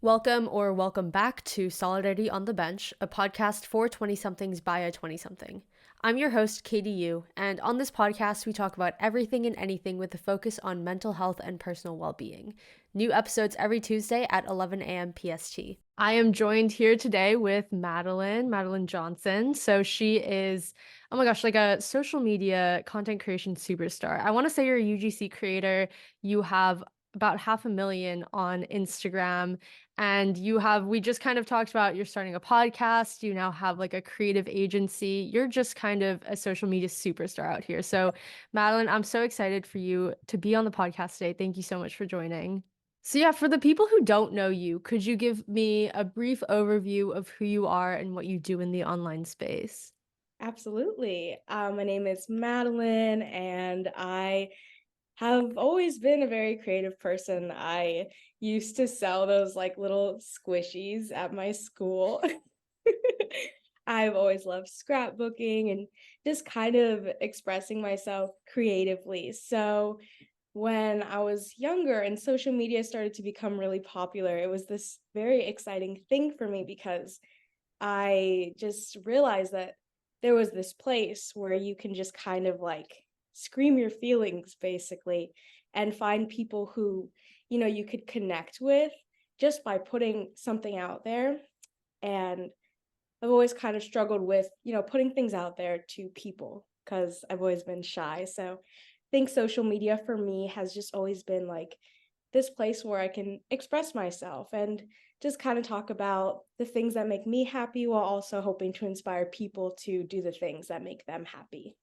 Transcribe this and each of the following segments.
Welcome or welcome back to Solidarity on the Bench, a podcast for 20-somethings by a 20-something. I'm your host, Katie Yu, and on this podcast, we talk about everything and anything with a focus on mental health and personal well-being. New episodes every Tuesday at 11 a.m. PST. I am joined here today with Madeline Johnson. So she is, oh my gosh, like a social media content creation superstar. I want to say you're a UGC creator. You have about 500,000 on Instagram, and we just kind of talked about you're starting a podcast. You now have like a creative agency. You're just kind of a social media superstar out here. So, Madeline, I'm so excited for you to be on the podcast today. Thank you so much for joining. So, yeah, for the people who don't know you, could you give me a brief overview of who you are and what you do in the online space? Absolutely. My name is Madeline, and I have always been a very creative person. I used to sell those like little squishies at my school. I've always loved scrapbooking and just kind of expressing myself creatively. So when I was younger and social media started to become really popular, it was this very exciting thing for me because I just realized that there was this place where you can just kind of like scream your feelings basically and find people who, you could connect with just by putting something out there. And I've always kind of struggled with, putting things out there to people because I've always been shy. So I think social media for me has just always been like this place where I can express myself and just kind of talk about the things that make me happy while also hoping to inspire people to do the things that make them happy.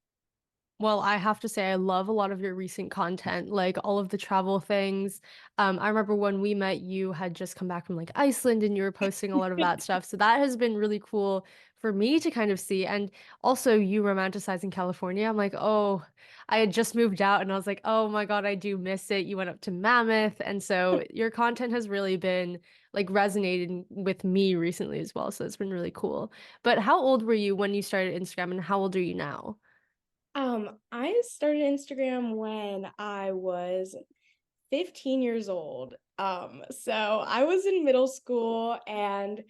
Well, I have to say, I love a lot of your recent content, like all of the travel things. I remember when we met, you had just come back from like Iceland and you were posting a lot of that stuff. So that has been really cool for me to kind of see. And also, you romanticizing California. I'm like, oh, I had just moved out and I was like, oh my God, I do miss it. You went up to Mammoth. And so your content has really been like resonating with me recently as well. So it's been really cool. But how old were you when you started Instagram and how old are you now? I started Instagram when I was 15 years old. So I was in middle school, and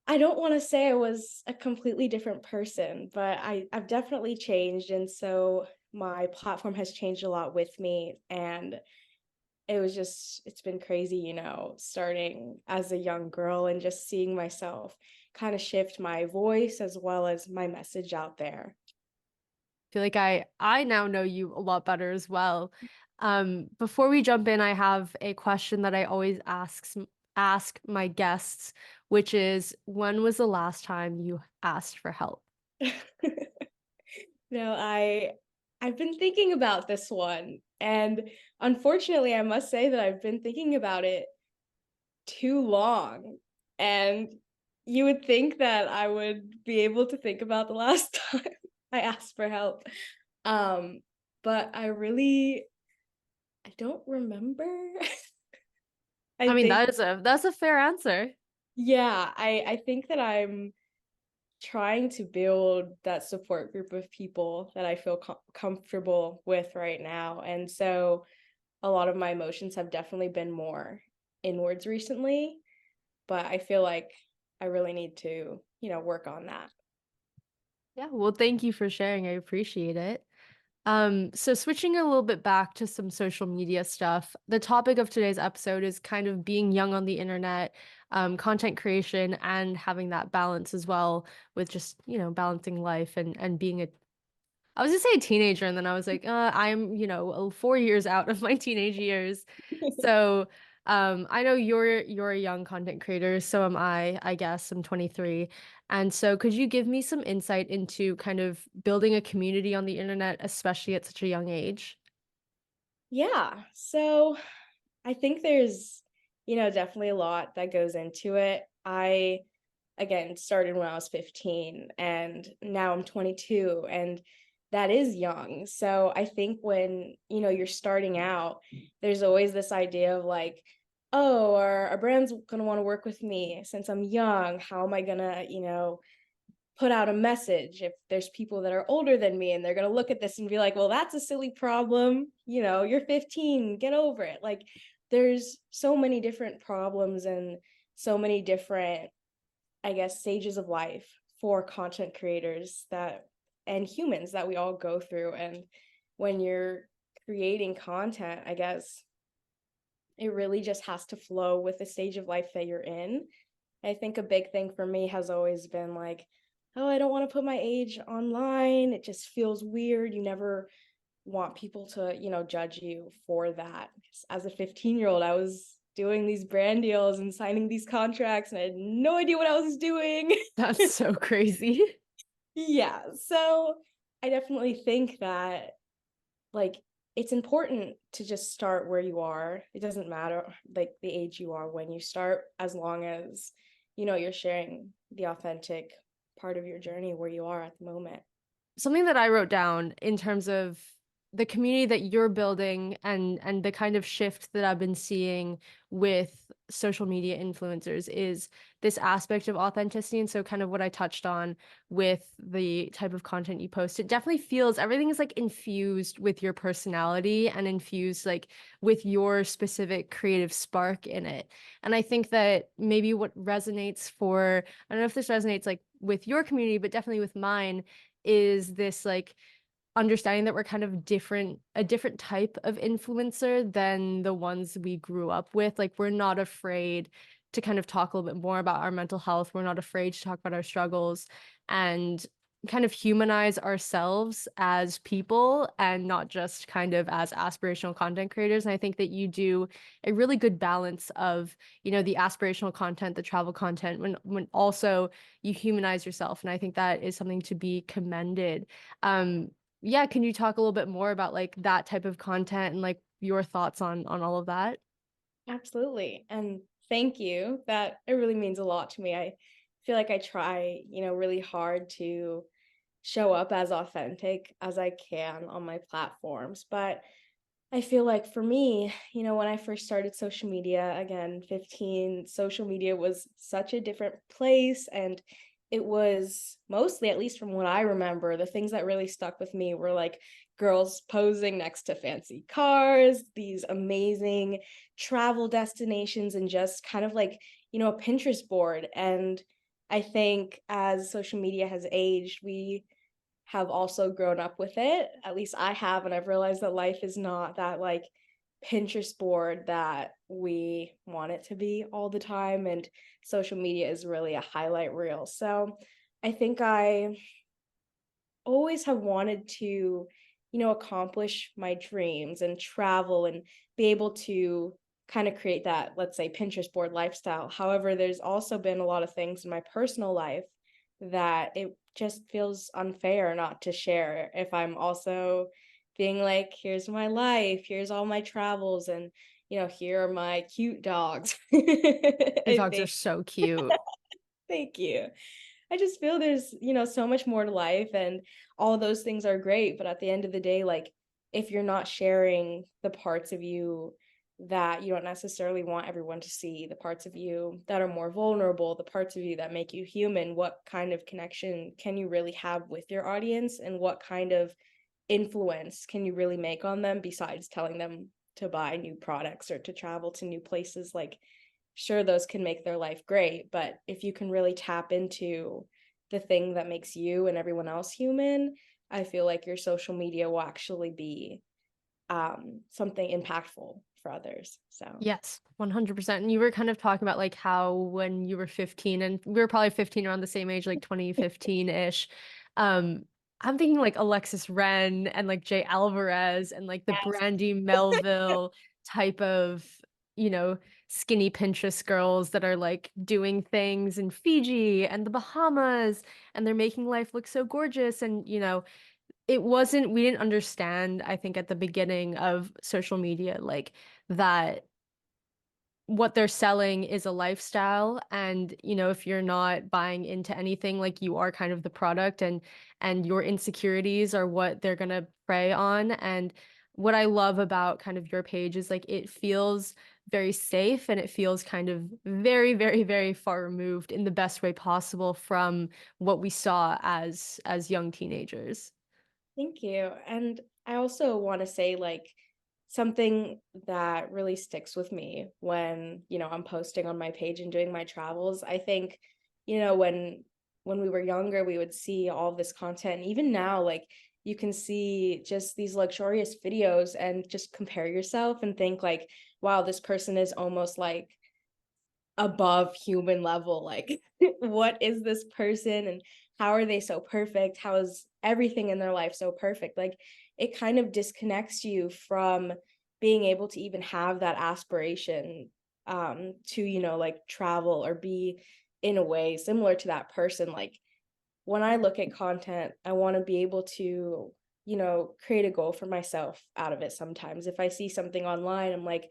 I don't want to say I was a completely different person, but I've definitely changed. And so my platform has changed a lot with me. And it's been crazy, starting as a young girl and just seeing myself kind of shift my voice as well as my message out there. Feel like I now know you a lot better as well. Before we jump in, I have a question that I always ask my guests, which is when was the last time you asked for help? No, I've been thinking about this one, and unfortunately, I must say that I've been thinking about it too long. And you would think that I would be able to think about the last time I asked for help. Um, but I don't remember. I I mean, think, that's a fair answer. yeah, I think that I'm trying to build that support group of people that I feel comfortable with right now. And so a lot of my emotions have definitely been more inwards recently, but I feel like I really need to, work on that. Yeah, well, thank you for sharing. I appreciate it. So switching a little bit back to some social media stuff, the topic of today's episode is kind of being young on the internet, content creation, and having that balance as well with just, balancing life and being I was gonna say a teenager, and then I was like, I'm, 4 years out of my teenage years. So, I know you're a young content creator, so am I guess. I'm 23. And so could you give me some insight into kind of building a community on the internet, especially at such a young age? Yeah. So I think there's, definitely a lot that goes into it. I, again, started when I was 15, and now I'm 22, and that is young. So I think when, you're starting out, there's always this idea of like, oh, our brand's going to want to work with me since I'm young. How am I going to, put out a message if there's people that are older than me and they're going to look at this and be like, well, that's a silly problem, you're 15, get over it. Like there's so many different problems and so many different, I guess, stages of life for content creators that and humans that we all go through. And when you're creating content, I guess it really just has to flow with the stage of life that you're in. I think a big thing for me has always been like, oh, I don't want to put my age online. It just feels weird. You never want people to, judge you for that. As a 15-year-old, I was doing these brand deals and signing these contracts, and I had no idea what I was doing. That's so crazy. Yeah. So I definitely think that, like, it's important to just start where you are. It doesn't matter like the age you are when you start, as long as you're sharing the authentic part of your journey where you are at the moment. Something that I wrote down in terms of the community that you're building and the kind of shift that I've been seeing with social media influencers is this aspect of authenticity. And so kind of what I touched on with the type of content you post, it definitely feels everything is like infused with your personality and infused like with your specific creative spark in it. And I think that maybe what resonates for, I don't know if this resonates like with your community, but definitely with mine is this like understanding that we're kind of a different type of influencer than the ones we grew up with. Like we're not afraid to kind of talk a little bit more about our mental health. We're not afraid to talk about our struggles and kind of humanize ourselves as people and not just kind of as aspirational content creators. And I think that you do a really good balance of, the aspirational content, the travel content, when also you humanize yourself. And I think that is something to be commended. Yeah, can you talk a little bit more about like that type of content and like your thoughts on all of that? Absolutely. And thank you. That it really means a lot to me. I feel like I try, really hard to show up as authentic as I can on my platforms. But I feel like for me, when I first started social media, again, 15, social media was such a different place. And it was mostly, at least from what I remember, the things that really stuck with me were like girls posing next to fancy cars, these amazing travel destinations, and just kind of like, a Pinterest board. And I think as social media has aged, we have also grown up with it. At least I have, and I've realized that life is not that like Pinterest board that we want it to be all the time, and social media is really a highlight reel. So I think I always have wanted to, accomplish my dreams and travel and be able to kind of create that, let's say, Pinterest board lifestyle. However, there's also been a lot of things in my personal life that it just feels unfair not to share if I'm also being like, here's my life, here's all my travels, and here are my cute dogs. Your I dogs are think. so cute. Thank you. I just feel there's, so much more to life, and all of those things are great. But at the end of the day, like, if you're not sharing the parts of you that you don't necessarily want everyone to see, the parts of you that are more vulnerable, the parts of you that make you human, what kind of connection can you really have with your audience? And what kind of influence can you really make on them besides telling them to buy new products or to travel to new places? Like, sure, those can make their life great, but if you can really tap into the thing that makes you and everyone else human, I feel like your social media will actually be something impactful for others. So Yes, 100%. And you were kind of talking about like how when you were 15 and we were probably 15 around the same age, like 2015-ish. Um, I'm thinking like Alexis Ren and like Jay Alvarez and like the yes. Brandy Melville type of, you know, skinny Pinterest girls that are like doing things in Fiji and the Bahamas and they're making life look so gorgeous. And, we didn't understand, I think, at the beginning of social media, like that what they're selling is a lifestyle and if you're not buying into anything like you are kind of the product and your insecurities are what they're going to prey on. And what I love about kind of your page is like it feels very safe and it feels kind of very very very far removed in the best way possible from what we saw as young teenagers. Thank you. And I also want to say, like, something that really sticks with me when, I'm posting on my page and doing my travels. I think, when we were younger, we would see all this content. And even now, like you can see just these luxurious videos and just compare yourself and think like, wow, this person is almost like above human level. Like, what is this person and how are they so perfect? How is everything in their life so perfect? Like, it kind of disconnects you from being able to even have that aspiration to, like travel or be in a way similar to that person. Like, when I look at content, I want to be able to, create a goal for myself out of it sometimes. If I see something online, I'm like,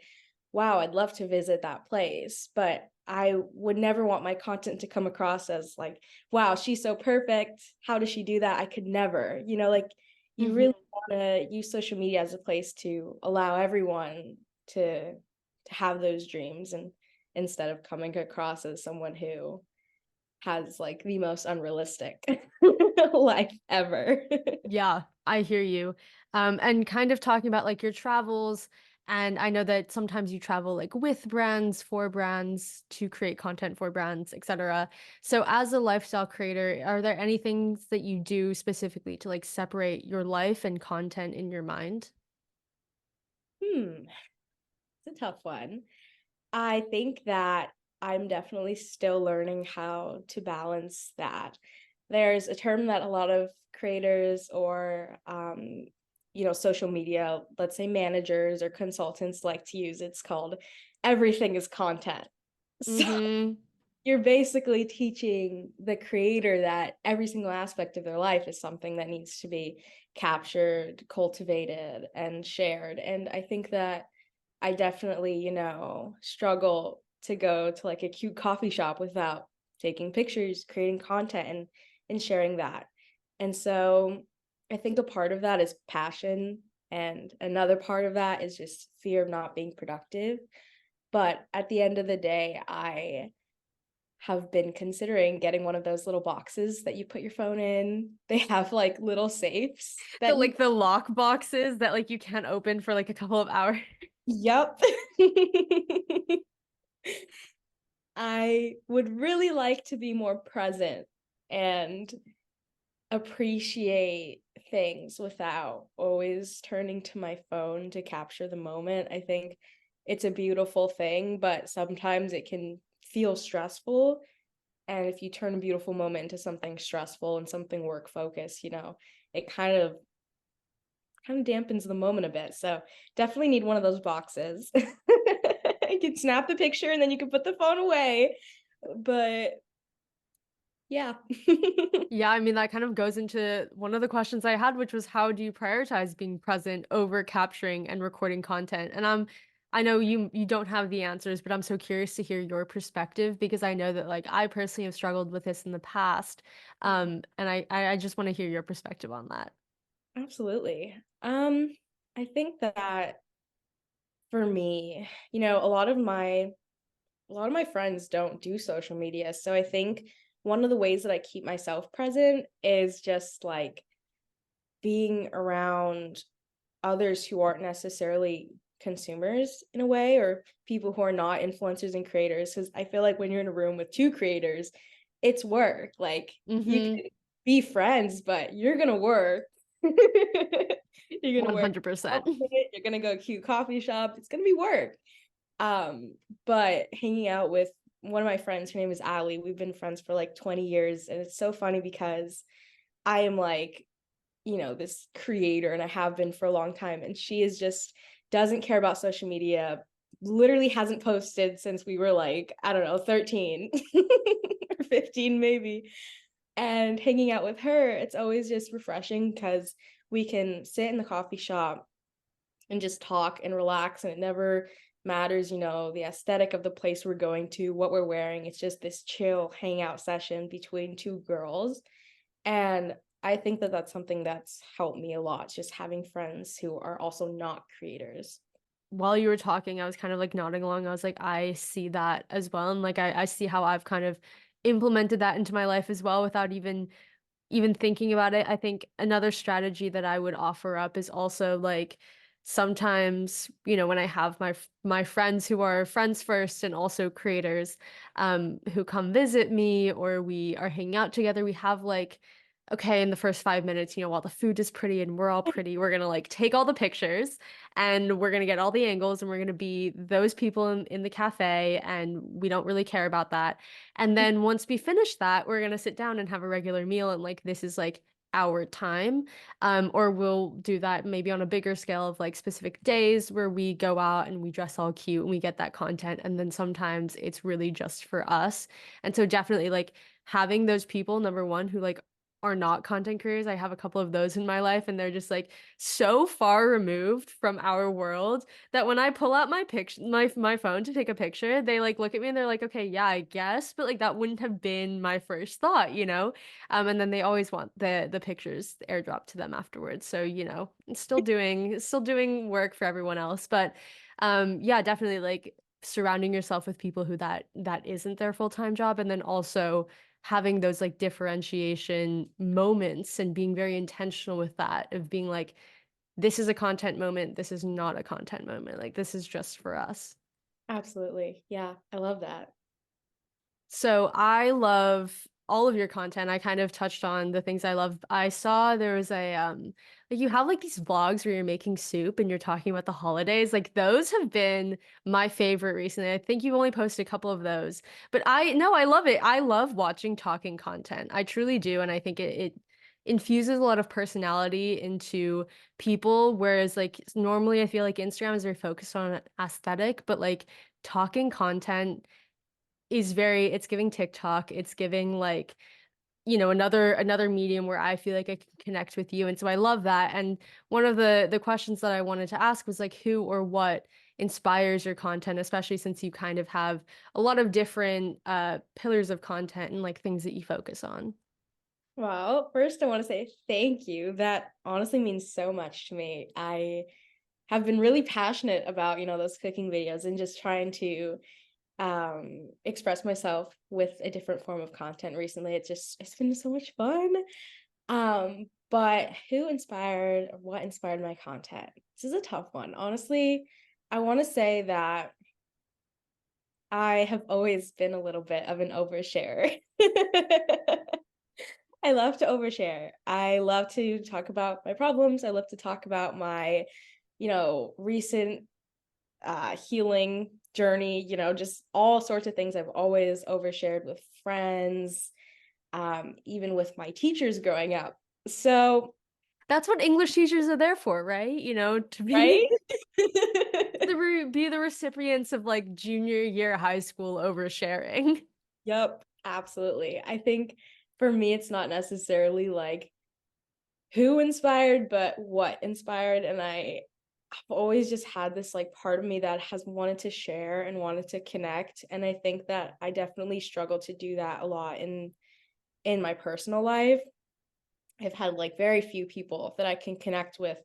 wow, I'd love to visit that place. But I would never want my content to come across as like, wow, she's so perfect. How does she do that? I could never, like you Mhm. really want to use social media as a place to allow everyone to have those dreams and instead of coming across as someone who has like the most unrealistic life ever. Yeah, I hear you. And kind of talking about like your travels, and I know that sometimes you travel like with brands, for brands, to create content for brands, etc. So as a lifestyle creator, are there any things that you do specifically to like separate your life and content in your mind? Hmm, it's a tough one. I think that I'm definitely still learning how to balance that. There's a term that a lot of creators or social media, let's say managers or consultants like to use. It's called everything is content. So Mhm. you're basically teaching the creator that every single aspect of their life is something that needs to be captured, cultivated, and shared. And I think that I definitely, struggle to go to like a cute coffee shop without taking pictures, creating content and sharing that. And so I think a part of that is passion and another part of that is just fear of not being productive. But at the end of the day, I have been considering getting one of those little boxes that you put your phone in. They have like little safes The that you. like the lock boxes that like you can't open for like a couple of hours. Yep. I would really like to be more present and appreciate things without always turning to my phone to capture the moment. I think it's a beautiful thing, but sometimes it can feel stressful. And if you turn a beautiful moment into something stressful and something work focused, it kind of dampens the moment a bit. So definitely need one of those boxes. You can snap the picture and then you can put the phone away. But yeah. Yeah, I mean, that kind of goes into one of the questions I had, which was how do you prioritize being present over capturing and recording content? And I know you don't have the answers, but I'm so curious to hear your perspective because I know that like I personally have struggled with this in the past. And I just want to hear your perspective on that. Absolutely. I think that for me, a lot of my friends don't do social media. So I think one of the ways that I keep myself present is just like being around others who aren't necessarily consumers in a way or people who are not influencers and creators because I feel like when you're in a room with two creators, it's work. Like you Mm-hmm. can be friends, but you're gonna work. You're gonna work 100%. outfit, you're gonna go cute coffee shop. It's gonna be work. But hanging out with one of my friends, her name is Ali. We've been friends for like 20 years, and it's so funny because I am like, this creator and I have been for a long time, and she is just doesn't care about social media, literally hasn't posted since we were like, I don't know, 13 or 15 maybe. And hanging out with her, it's always just refreshing because we can sit in the coffee shop and just talk and relax and it never matters the aesthetic of the place we're going to, what we're wearing. It's just this chill hangout session between two girls. And I think that that's something that's helped me a lot, just having friends who are also not creators. While you were talking, I was kind of like nodding along. I was like, I see that as well. And like I see how I've kind of implemented that into my life as well without even thinking about it. I think another strategy that I would offer up is also like sometimes, when I have my friends who are friends first and also creators, who come visit me or we are hanging out together, we have like, okay, in the first 5 minutes, while the food is pretty and we're all pretty, we're gonna like take all the pictures and we're gonna get all the angles and we're gonna be those people in the cafe and we don't really care about that. And then once we finish that, we're gonna sit down and have a regular meal and like this is like our time. Or we'll do that maybe on a bigger scale of like specific days where we go out and we dress all cute and we get that content. And then sometimes it's really just for us. And so definitely like having those people, number one, who like are not content creators. I have a couple of those in my life and they're just like so far removed from our world that when I pull out my picture my phone to take a picture, they like look at me and they're like, "Okay, yeah, I guess," but like that wouldn't have been my first thought, you know? And then they always want the pictures airdropped to them afterwards. So, still doing work for everyone else. But yeah, definitely like surrounding yourself with people who that isn't their full-time job. And then also having those like differentiation moments and being very intentional with that of being like, this is a content moment, this is not a content moment. Like this is just for us. Absolutely. Yeah, I love that. So I love all of your content. I kind of touched on the things I love. I saw there was a like you have like these vlogs where you're making soup and you're talking about the holidays. Like those have been my favorite recently. I think you've only posted a couple of those. But I no, I love it. I love watching talking content. I truly do. And I think it infuses a lot of personality into people. Whereas like normally I feel like Instagram is very focused on aesthetic, but like talking content is very it's giving TikTok, it's giving like, another medium where I feel like I can connect with you. And so I love that. And one of the questions that I wanted to ask was like who or what inspires your content, especially since you kind of have a lot of different pillars of content and like things that you focus on. Well, first I want to say thank you. That honestly means so much to me. I have been really passionate about, those cooking videos and just trying to express myself with a different form of content recently. It's been so much fun. But who inspired or what inspired my content? This is a tough one. Honestly, I want to say that I have always been a little bit of an oversharer. I love to overshare. I love to talk about my problems. I love to talk about my, recent healing journey, just all sorts of things. I've always overshared with friends, even with my teachers growing up. So, That's what English teachers are there for, right? To be right? be the recipients of like junior year high school oversharing. Yep, absolutely. I think for me, it's not necessarily like who inspired, but what inspired. And I've always just had this like part of me that has wanted to share and wanted to connect. And I think that I definitely struggle to do that a lot in my personal life. I've had like very few people that I can connect with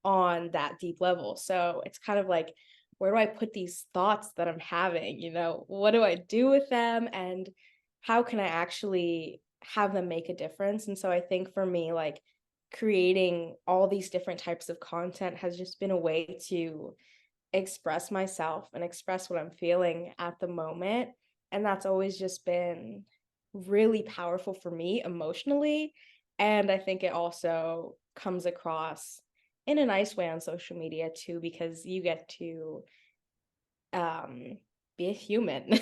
on that deep level. So it's kind of like, where do I put these thoughts that I'm having? What do I do with them? And how can I actually have them make a difference? And so I think for me, like creating all these different types of content has just been a way to express myself and express what I'm feeling at the moment. And that's always just been really powerful for me emotionally. And I think it also comes across in a nice way on social media too, because you get to be a human.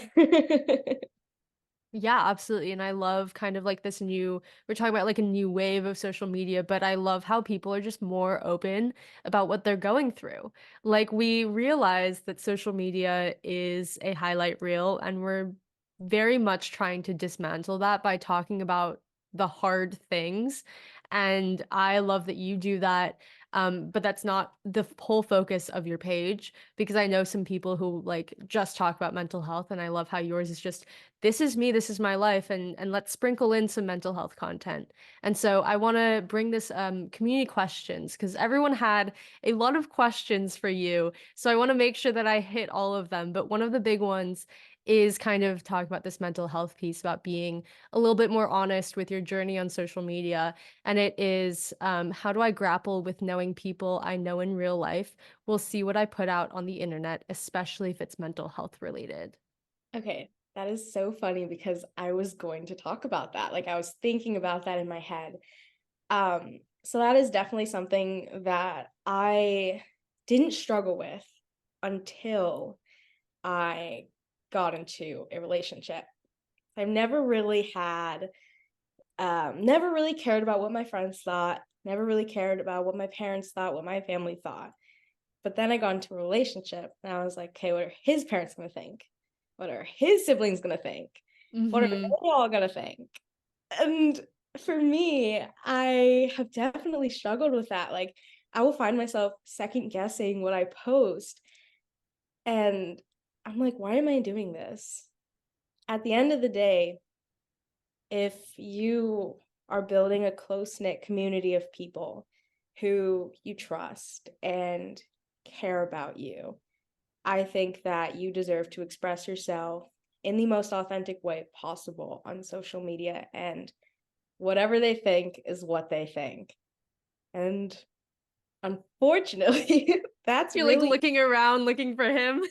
Yeah, absolutely. And I love kind of like we're talking about like a new wave of social media, but I love how people are just more open about what they're going through. Like we realize that social media is a highlight reel, and we're very much trying to dismantle that by talking about the hard things. And I love that you do that. But that's not the whole focus of your page because I know some people who like just talk about mental health, and I love how yours is just this is me, this is my life, and let's sprinkle in some mental health content. And so I want to bring this community questions because everyone had a lot of questions for you. So I want to make sure that I hit all of them. But one of the big ones is kind of talk about this mental health piece about being a little bit more honest with your journey on social media. And it is, how do I grapple with knowing people I know in real life will see what I put out on the internet, especially if it's mental health related. Okay, that is so funny because I was going to talk about that. Like I was thinking about that in my head. So that is definitely something that I didn't struggle with until I got into a relationship. I've never really cared about what my friends thought, never really cared about what my parents thought, what my family thought. But then I got into a relationship and I was like, okay, what are his parents gonna think? What are his siblings gonna think? What are they Mhm. all gonna think? And for me, I have definitely struggled with that. Like, I will find myself second guessing what I post, and I'm like, why am I doing this? At the end of the day, if you are building a close-knit community of people who you trust and care about you, I think that you deserve to express yourself in the most authentic way possible on social media, and whatever they think is what they think. And unfortunately, that's You're like really, looking around looking for him.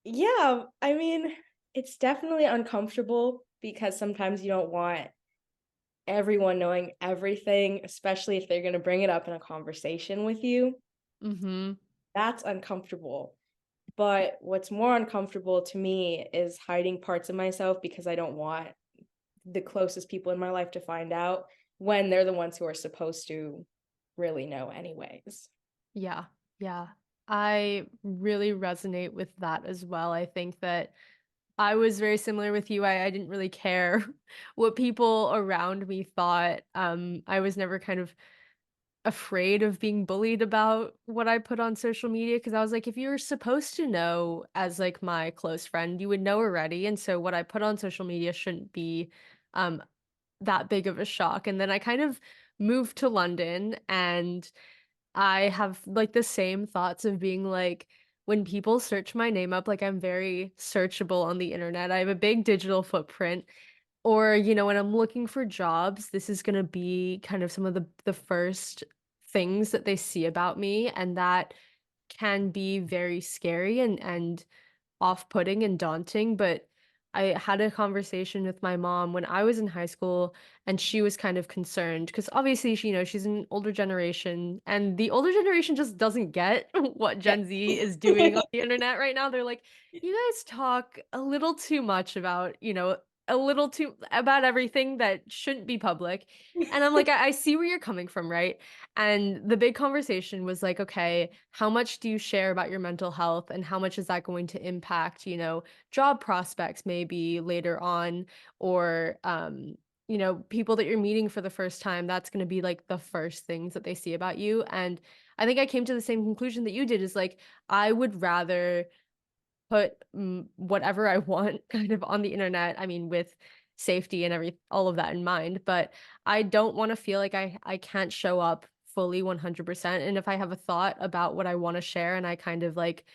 yeah, I mean, it's definitely uncomfortable because sometimes you don't want everyone knowing everything, especially if they're going to bring it up in a conversation with you. Mhm. That's uncomfortable. But what's more uncomfortable to me is hiding parts of myself because I don't want the closest people in my life to find out when they're the ones who are supposed to really know anyways. Yeah. Yeah. I really resonate with that as well. I think that I was very similar with you. I didn't really care what people around me thought. I was never kind of afraid of being bullied about what I put on social media because I was like, if you're supposed to know as like my close friend, you would know already. And so what I put on social media shouldn't be um that big of a shock. And then I kind of moved to London and I have like the same thoughts of being like when people search my name up, like I'm very searchable on the internet. I have a big digital footprint. Or, when I'm looking for jobs, this is gonna be kind of some of the first things that they see about me, and that can be very scary and off-putting and daunting, but I had a conversation with my mom when I was in high school, and she was kind of concerned because obviously she's an older generation, and the older generation just doesn't get what Yeah. Gen Z is doing on the internet right now. They're like, "You guys talk a little too much about, a little too about everything that shouldn't be public." And I'm like, I see where you're coming from, right? And the big conversation was like, okay, how much do you share about your mental health and how much is that going to impact, job prospects maybe later on or people that you're meeting for the first time, that's going to be like the first things that they see about you. And I think I came to the same conclusion that you did is like I would rather put whatever I want kind of on the internet. I mean, with safety and all of that in mind, but I don't want to feel like I can't show up fully 100%. And if I have a thought about what I want to share and I kind of like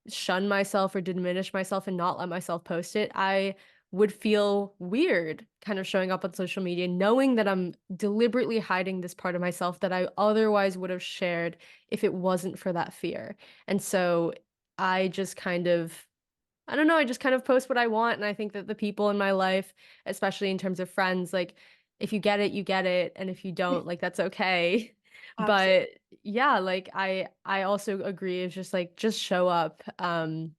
shun myself or diminish myself and not let myself post it, I would feel weird kind of showing up on social media knowing that I'm deliberately hiding this part of myself that I otherwise would have shared if it wasn't for that fear. And so I just kind of I don't know, I just kind of post what I want, and I think that the people in my life, especially in terms of friends, like, if you get it, you get it, and if you don't, like, that's okay. Absolutely. But, yeah, like, I also agree, it's just, like, just show up, and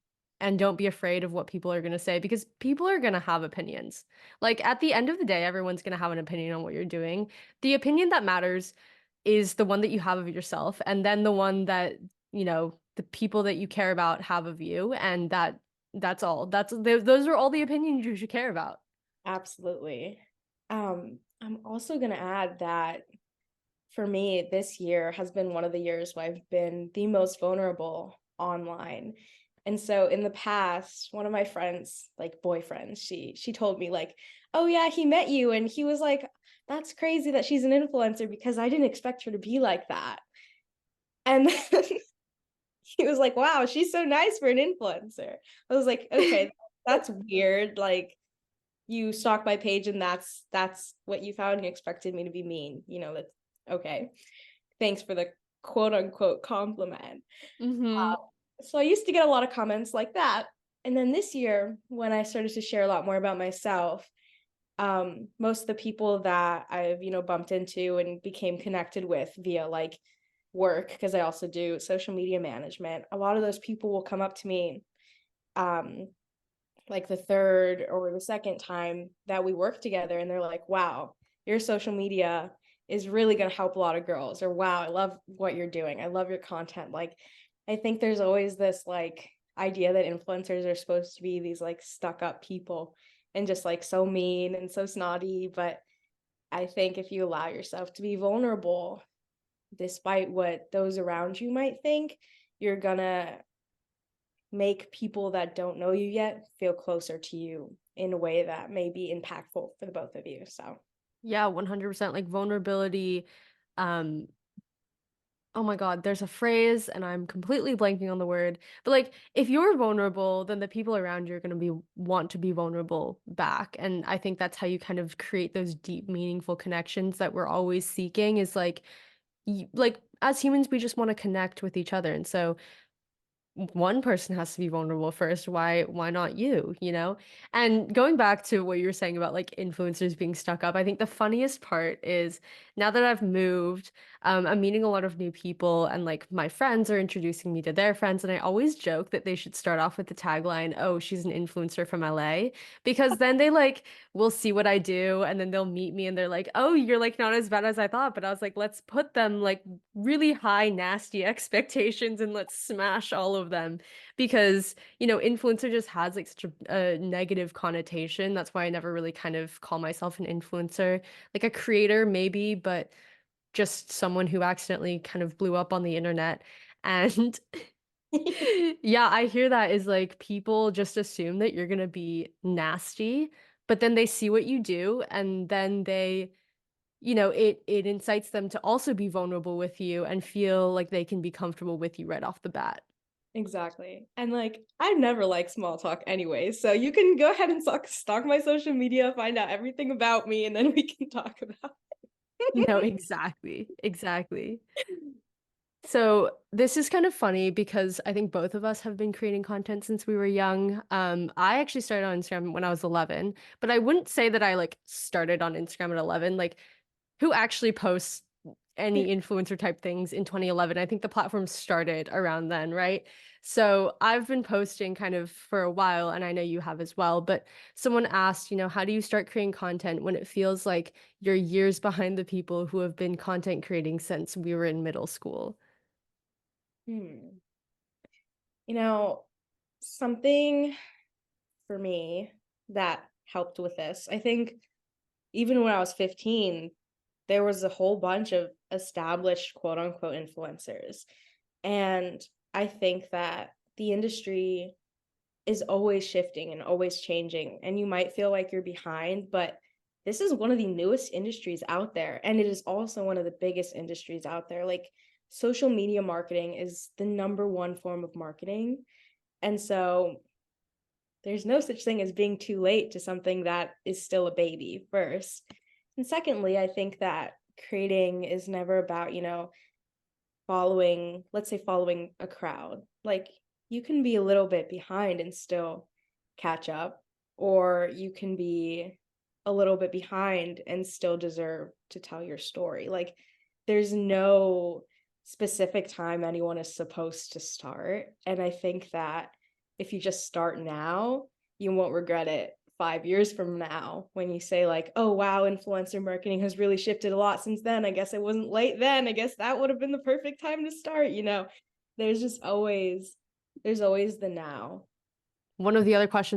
don't be afraid of what people are gonna say, because people are gonna have opinions. Like, at the end of the day, everyone's gonna have an opinion on what you're doing. The opinion that matters is the one that you have of yourself, and then the one that, the people that you care about have of you, and that's all. Those are all the opinions you should care about. Absolutely. I'm also gonna add that for me, this year has been one of the years where I've been the most vulnerable online. And so in the past, one of my friends, like boyfriends, she told me like, "Oh yeah, he met you and he was like, that's crazy that she's an influencer because I didn't expect her to be like that." And then he was like, "Wow, she's so nice for an influencer." I was like, "Okay, that's weird. Like, you stalked my page and that's what you found and you expected me to be mean. That's okay. Thanks for the quote unquote compliment. Mm-hmm. So I used to get a lot of comments like that. And then this year, when I started to share a lot more about myself, most of the people that I've, bumped into and became connected with via like work, because I also do social media management, a lot of those people will come up to me um like the third or the second time that we work together, and they're like, wow, your social media is really going to help a lot of girls, or wow, I love what you're doing, I love your content. Like, I think there's always this like idea that influencers are supposed to be these like stuck up people and just like so mean and so snotty, but I think if you allow yourself to be vulnerable despite what those around you might think, you're gonna make people that don't know you yet feel closer to you in a way that may be impactful for the both of you. So, Yeah, 100%. Like vulnerability. Um, oh my God, there's a phrase and I'm completely blanking on the word. But like if you're vulnerable, then the people around you are going to be want to be vulnerable back. And I think that's how you kind of create those deep, meaningful connections that we're always seeking is like as humans, we just want to connect with each other. And so one person has to be vulnerable first. Why not you, you know? And going back to what you were saying about like influencers being stuck up, I think the funniest part is now that I've moved, I'm meeting a lot of new people and like my friends are introducing me to their friends. And I always joke that they should start off with the tagline, oh, she's an influencer from LA, because then they like will see what I do and then they'll meet me and they're like, oh, you're like not as bad as I thought. But I was like, let's put them like really high, nasty expectations and let's smash all of them because, influencer just has like such a negative connotation. That's why I never really kind of call myself an influencer, like a creator, maybe, but just someone who accidentally kind of blew up on the internet. And yeah, I hear that is like people just assume that you're gonna be nasty, but then they see what you do and then it incites them to also be vulnerable with you and feel like they can be comfortable with you right off the bat. exactly. And like, I've never liked small talk anyway. So you can go ahead and stalk my social media, find out everything about me, and then we can talk about No, it. exactly. Exactly. So this is kind of funny because I think both of us have been creating content since we were young. I actually started on Instagram when I was 11, but I wouldn't say that I like started on Instagram at 11. Like, who actually posts any influencer type things in 2011? I think the platform started around then, right? So I've been posting kind of for a while, and I know you have as well. But someone asked, how do you start creating content when it feels like you're years behind the people who have been content creating since we were in middle school? Hmm. You know, something for me that helped with this, I think even when I was 15, there was a whole bunch of established quote unquote influencers. And I think that the industry is always shifting and always changing. And you might feel like you're behind, but this is one of the newest industries out there. And it is also one of the biggest industries out there. Like, social media marketing is the number one form of marketing. And so there's no such thing as being too late to something that is still a baby, first. And secondly, I think that creating is never about, following, let's say, following a crowd. Like, you can be a little bit behind and still catch up, or you can be a little bit behind and still deserve to tell your story. Like, there's no specific time anyone is supposed to start. And I think that if you just start now, you won't regret it 5 years from now when you say like, oh wow, influencer marketing has really shifted a lot since then. I guess I wasn't late then. I guess that would have been the perfect time to start. There's just always there's always the now. One of the other questions